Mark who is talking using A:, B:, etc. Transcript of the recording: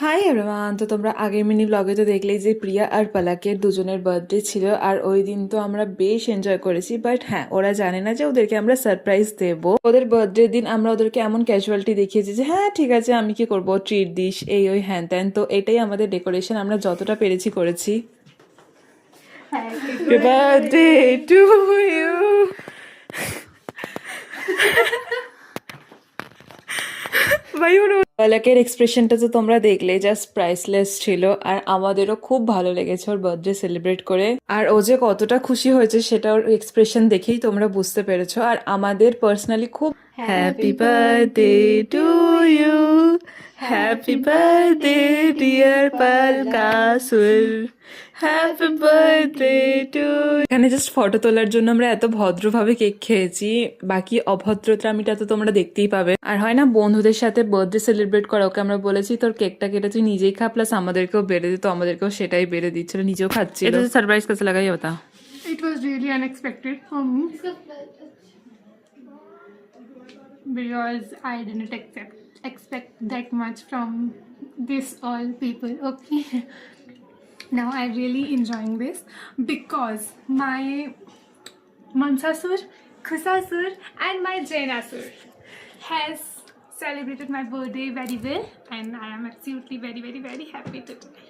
A: Hi everyone, তো তোমরা আগের মিনি ব্লগে তো দেখলেই যে প্রিয়া আর পালাকের দুজনের বার্থডে ছিল। আর ওই দিন তো আমরা বেশ এনজয় করেছি, বাট হ্যাঁ, ওরা জানে না যে ওদেরকে আমরা সারপ্রাইজ দেব। ওদের বার্থডে দিন আমরা ওদেরকে এমন ক্যাজুয়ালিটি দেখিয়েছি যে হ্যাঁ ঠিক আছে, আমি কি করবো, ট্রিট দিস, এই ওই হ্যান ত্যান। তো এটাই আমাদের ডেকোরেশন, আমরা যতটা পেরেছি করেছি। Happy birthday to you. পালাকের এক্সপ্রেশনটা তো তোমরা দেখলে, জাস্ট প্রাইসলেস ছিল। আর আমাদেরও খুব ভালো লেগেছে ওর বার্থডে সেলিব্রেট করে। আর ও যে কতটা খুশি হয়েছে সেটা ওর এক্সপ্রেশন দেখেই তোমরা বুঝতে পেরেছো। আর আমাদের পার্সোনালি খুব happy birthday to you, happy birthday dear Palakasur, happy birthday to. এখানে জাস্ট ফটো তোলার জন্য আমরা এত ভদ্রভাবে কেক খেয়েছি, বাকি অভদ্রতামিটা তো তোমরা দেখতেই পাবে। আর হয় না বন্ধুদের সাথে বার্থডে সেলিব্রেট করা, ওকে আমরা বলেছি তোর কেকটা কেটে তুই নিজেই খা, প্লাস আমাদেরকেও বেড়ে দিত, আমাদেরকেও সেটাই বেড়ে দিচ্ছিল, নিজেও খাচ্ছিল। এটা সারপ্রাইজ कैसा लगा ये बता।
B: It was really unexpected for me because I didn't expect that much from this all people. Okay, now I'm really enjoying this because my Mansasur, Khusasur, and my Jainasur has celebrated my birthday very well, and I am absolutely very happy today.